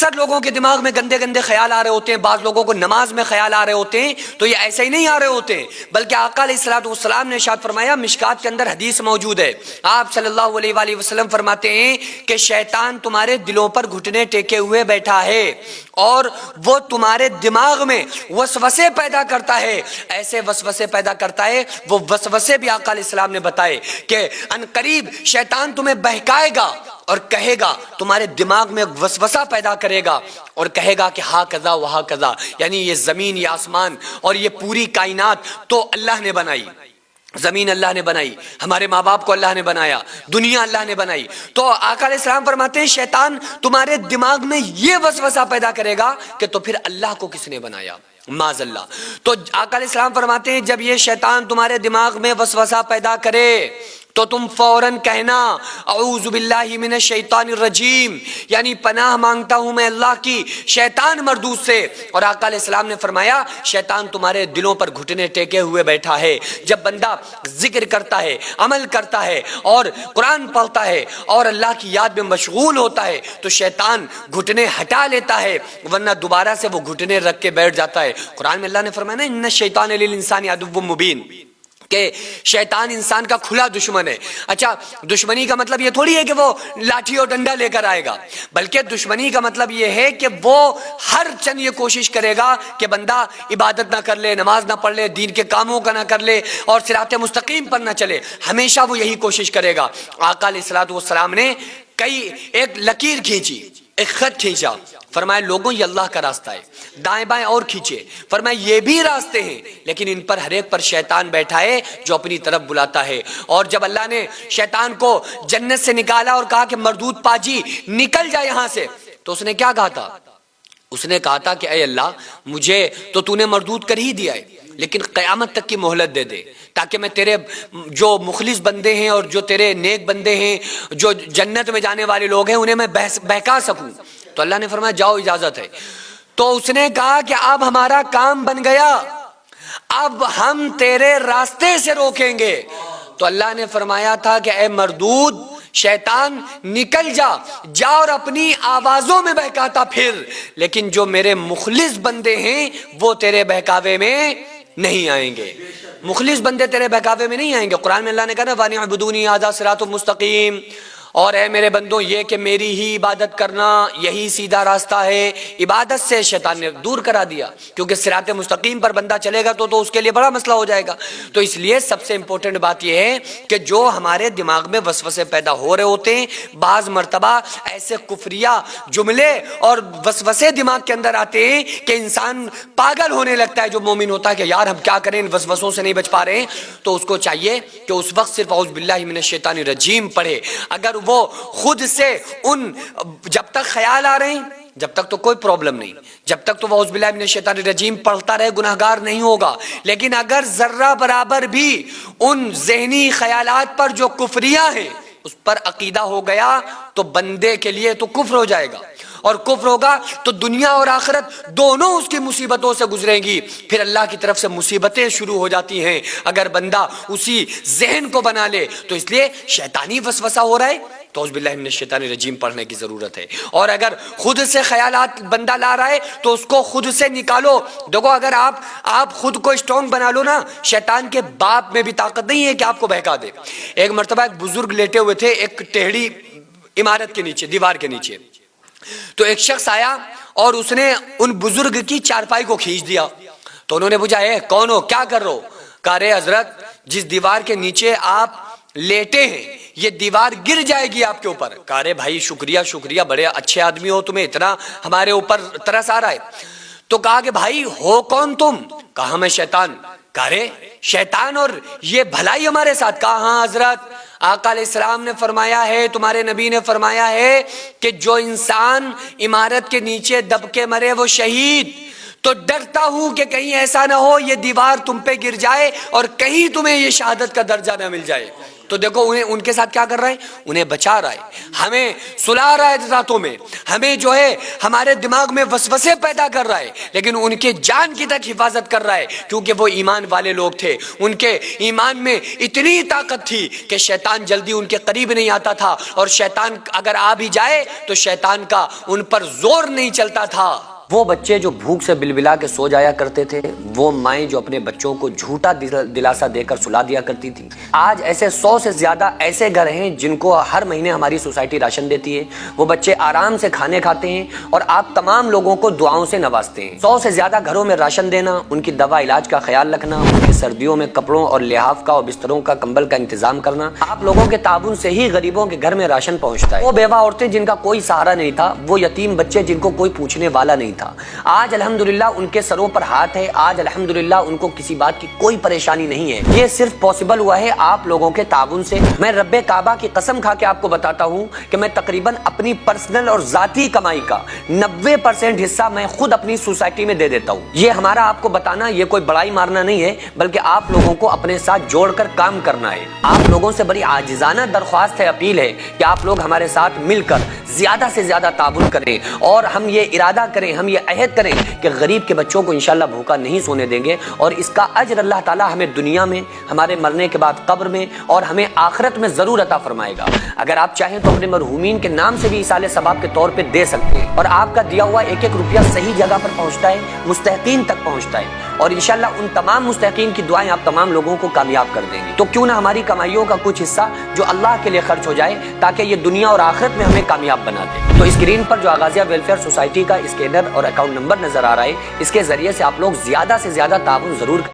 اکثر لوگوں کے دماغ میں گندے گندے خیال آ رہے ہوتے ہیں، بعض لوگوں کو نماز میں خیال آ رہے ہوتے ہیں، تو یہ ایسے ہی نہیں آ رہے ہوتے ہیں، بلکہ آقا علیہ الصلوۃ والسلام نے ارشاد فرمایا، مشکات کے اندر حدیث موجود ہے، آپ صلی اللہ علیہ وآلہ وسلم فرماتے ہیں کہ شیطان تمہارے دلوں پر گھٹنے ٹیکے ہوئے بیٹھا ہے اور وہ تمہارے دماغ میں وسوسے پیدا کرتا ہے، ایسے وسوسے پیدا کرتا ہے، وہ وسوسے بھی آقا علیہ السلام نے بتائے کہ ان قریب شیطان تمہیں بہکائے گا اور کہے گا، تمہارے دماغ میں وسوسہ پیدا کرے گا اور کہے گا کہ ہاں کذا وہاں کذا، یعنی یہ زمین، یہ آسمان اور یہ پوری کائنات تو اللہ نے بنائی، زمین اللہ نے بنائی، ہمارے ماں باپ کو اللہ نے بنایا، دنیا اللہ نے بنائی، تو آقا علیہ السلام فرماتے ہیں شیطان تمہارے دماغ میں یہ وسوسہ پیدا کرے گا کہ تو پھر اللہ کو کس نے بنایا، معاذ اللہ۔ تو آقا علیہ السلام فرماتے ہیں جب یہ شیطان تمہارے دماغ میں وسوسہ پیدا کرے تو تم فوراً کہنا اعوذ باللہ من الشیطان الرجیم، یعنی پناہ مانگتا ہوں میں اللہ کی شیطان مردود سے۔ اور آقا علیہ السلام نے فرمایا شیطان تمہارے دلوں پر گھٹنے ٹیکے ہوئے بیٹھا ہے، جب بندہ ذکر کرتا ہے، عمل کرتا ہے اور قرآن پڑھتا ہے اور اللہ کی یاد میں مشغول ہوتا ہے تو شیطان گھٹنے ہٹا لیتا ہے، ورنہ دوبارہ سے وہ گھٹنے رکھ کے بیٹھ جاتا ہے۔ قرآن میں اللہ نے فرمایا نا ان الشیطان للانسان عدو مبین، کہ شیطان انسان کا کھلا دشمن ہے۔ اچھا، دشمنی کا مطلب یہ تھوڑی ہے کہ وہ لاٹھی اور ڈنڈا لے کر آئے گا، بلکہ دشمنی کا مطلب یہ ہے کہ وہ ہر چند یہ کوشش کرے گا کہ بندہ عبادت نہ کر لے، نماز نہ پڑھ لے، دین کے کاموں کا نہ کر لے اور صراط مستقیم پر نہ چلے، ہمیشہ وہ یہی کوشش کرے گا۔ آقا علیہ الصلوۃ والسلام نے ایک لکیر کھینچی، ایک خط کھینچا، فرمایا لوگوں یہ اللہ کا راستہ ہے، دائیں بائیں اور کھینچے، فرمایا یہ بھی راستے ہیں لیکن ان پر ہر ایک پر شیطان بیٹھا ہے جو اپنی طرف بلاتا ہے۔ اور جب اللہ نے شیطان کو جنت سے نکالا اور کہا کہ مردود پاجی نکل جا یہاں سے، تو اس نے کیا کہا تھا؟ اس نے کہا تھا کہ اے اللہ مجھے تو نے مردود کر ہی دیا ہے، لیکن قیامت تک کی مہلت دے دے تاکہ میں تیرے جو مخلص بندے ہیں اور جو تیرے نیک بندے ہیں، جو جنت میں جانے والے لوگ ہیں، انہیں میں بہکا سکوں۔ تو اللہ نے فرمایا جاؤ اجازت ہے۔ تو اس نے کہا کہ اب ہمارا کام بن گیا، اب ہم تیرے راستے سے روکیں گے۔ تو اللہ نے فرمایا تھا کہ اے مردود شیطان نکل جا اور اپنی آوازوں میں بہکاتا پھر، لیکن جو میرے مخلص بندے ہیں وہ تیرے بہکاوے میں نہیں آئیں گے، مخلص بندے تیرے بہکاوے میں نہیں آئیں گے۔ قرآن میں اللہ نے کہا نا وَأَنِ اعْبُدُونِي هَذَا صِرَاطٌ مُسْتَقِيمٌ، اور اے میرے بندوں یہ کہ میری ہی عبادت کرنا یہی سیدھا راستہ ہے۔ عبادت سے شیطان نے دور کرا دیا، کیونکہ صراط مستقیم پر بندہ چلے گا تو اس کے لیے بڑا مسئلہ ہو جائے گا۔ تو اس لیے سب سے امپورٹنٹ بات یہ ہے کہ جو ہمارے دماغ میں وسوسے پیدا ہو رہے ہوتے ہیں، بعض مرتبہ ایسے کفریہ جملے اور وسوسے دماغ کے اندر آتے ہیں کہ انسان پاگل ہونے لگتا ہے، جو مومن ہوتا ہے کہ یار ہم کیا کریں، ان وسوسوں سے نہیں بچ پا رہے ہیں، تو اس کو چاہیے کہ اس وقت صرف اعوذ باللہ من الشیطان الرجیم پڑھے۔ اگر وہ خود سے جب تک خیال آ رہے ہیں جب تک تو کوئی پرابلم نہیں، جب تک تو وہ اعوذ باللہ من الشیطان الرجیم پڑھتا رہے گناہگار نہیں ہوگا، لیکن اگر ذرہ برابر بھی ان ذہنی خیالات پر جو کفریہ ہیں اس پر عقیدہ ہو گیا تو بندے کے لیے تو کفر ہو جائے گا، اور کفر ہوگا تو دنیا اور آخرت دونوں اس کی مصیبتوں سے گزریں گی، پھر اللہ کی طرف سے مصیبتیں شروع ہو جاتی ہیں اگر بندہ اسی ذہن کو بنا لے۔ تو اس لیے شیطانی وسوسہ ہو رہا ہے تو اعوذ باللہ من الشیطان الرجیم پڑھنے کی ضرورت ہے، اور اگر خود سے خیالات بندہ لا رہا ہے تو اس کو خود سے نکالو۔ دیکھو اگر آپ خود کو اسٹرانگ بنا لو نا، شیطان کے باپ میں بھی طاقت نہیں ہے کہ آپ کو بہکا دے۔ ایک مرتبہ ایک بزرگ لیٹے ہوئے تھے ایک ٹیڑھی عمارت کے نیچے، دیوار کے نیچے، تو ایک شخص آیا اور اس نے ان بزرگ کی چارپائی کو کھینچ دیا۔ تو انہوں نے پوچھا اے کون ہو، کیا کر رہے ہو؟ کہا رے حضرت جس دیوار کے نیچے آپ لیٹے ہیں یہ دیوار گر جائے گی آپ کے اوپر۔ کہا رے بھائی شکریہ، بڑے اچھے آدمی ہو، تمہیں اتنا ہمارے اوپر ترس آ رہا ہے۔ تو کہا کہ بھائی ہو کون تم؟ کہا میں شیطان۔ کہا رے شیطان اور یہ بھلائی ہمارے ساتھ؟ کہا ہاں حضرت، آقا علیہ السلام نے فرمایا ہے، تمہارے نبی نے فرمایا ہے کہ جو انسان عمارت کے نیچے دب کے مرے وہ شہید، تو ڈرتا ہوں کہ کہیں ایسا نہ ہو یہ دیوار تم پہ گر جائے اور کہیں تمہیں یہ شہادت کا درجہ نہ مل جائے۔ تو دیکھو انہیں ان کے ساتھ کیا کر رہا ہے, انہیں بچا رہا ہے, ہمیں سلا رہا ہے راتوں میں, ہمیں جو ہے ہمارے دماغ میں وسوسے پیدا کر رہا ہے, لیکن ان کے جان کی تک حفاظت کر رہا ہے, کیونکہ وہ ایمان والے لوگ تھے. ان کے ایمان میں اتنی طاقت تھی کہ شیطان جلدی ان کے قریب نہیں آتا تھا, اور شیطان اگر آ بھی جائے تو شیطان کا ان پر زور نہیں چلتا تھا. وہ بچے جو بھوک سے بلبلا کے سو جایا کرتے تھے, وہ مائیں جو اپنے بچوں کو جھوٹا دلاسا دے کر سلا دیا کرتی تھی. آج ایسے 100 سے زیادہ ایسے گھر ہیں جن کو ہر مہینے ہماری سوسائٹی راشن دیتی ہے. وہ بچے آرام سے کھانے کھاتے ہیں اور آپ تمام لوگوں کو دعاؤں سے نوازتے ہیں. 100 سے زیادہ گھروں میں راشن دینا, ان کی دوا علاج کا خیال رکھنا, ان کی سردیوں میں کپڑوں اور لحاف کا اور بستروں کا کمبل کا انتظام کرنا, آپ لوگوں کے تعاون سے ہی غریبوں کے گھر میں راشن پہنچتا ہے. وہ بیوہ عورتیں جن کا کوئی سہارا نہیں تھا, وہ یتیم بچے جن کو کوئی پوچھنے والا نہیں تھا, آج الحمدللہ ان کے سروں پر ہاتھ ہے. آج الحمدللہ ان کو کسی بات کی کوئی پریشانی نہیں ہے. یہ صرف پاسبل ہوا ہے آپ لوگوں کے تعاون سے. میں رب کعبہ کی قسم کھا کے آپ کو بتاتا ہوں کہ میں تقریباً اپنی پرسنل اور ذاتی کمائی کا 90% حصہ میں خود اپنی سوسائٹی میں دے دیتا ہوں. یہ ہمارا آپ کو بتانا یہ کوئی بڑائی مارنا نہیں ہے, بلکہ آپ لوگوں کو اپنے ساتھ جوڑ کر کام کرنا ہے. آپ لوگوں سے بڑی عاجزانہ درخواست ہے, اپیل ہے کہ آپ لوگ ہمارے ساتھ مل کر زیادہ سے زیادہ تعاون کریں, اور ہم یہ ارادہ کریں, ہم یہ عہد کریں کہ غریب کے بچوں کو انشاءاللہ بھوکا نہیں سونے دیں گے, اور اس کا اجر اللہ تعالی ہمیں دنیا میں, ہمارے مرنے کے بعد قبر میں, اور ہمیں آخرت میں ضرور عطا فرمائے گا. اگر آپ چاہیں تو اپنے مرحومین کے نام سے بھی ایصال ثواب کے طور پہ دے سکتے ہیں, اور آپ کا دیا ہوا ایک ایک روپیہ صحیح جگہ پر پہنچتا ہے, مستحقین تک پہنچتا ہے, اور انشاءاللہ ان تمام مستحقین کی دعائیں آپ تمام لوگوں کو کامیاب کر دیں گے. تو کیوں نہ ہماری کمائیوں کا کچھ حصہ جو اللہ کے لیے خرچ ہو جائے, تاکہ یہ دنیا اور آخرت میں ہمیں کامیاب بنا دے. تو اسکرین پر جو آغازیہ ویلفیئر سوسائٹی کا اسکینر اور اکاؤنٹ نمبر نظر آ رہا ہے, اس کے ذریعے سے آپ لوگ زیادہ سے زیادہ تعاون ضرور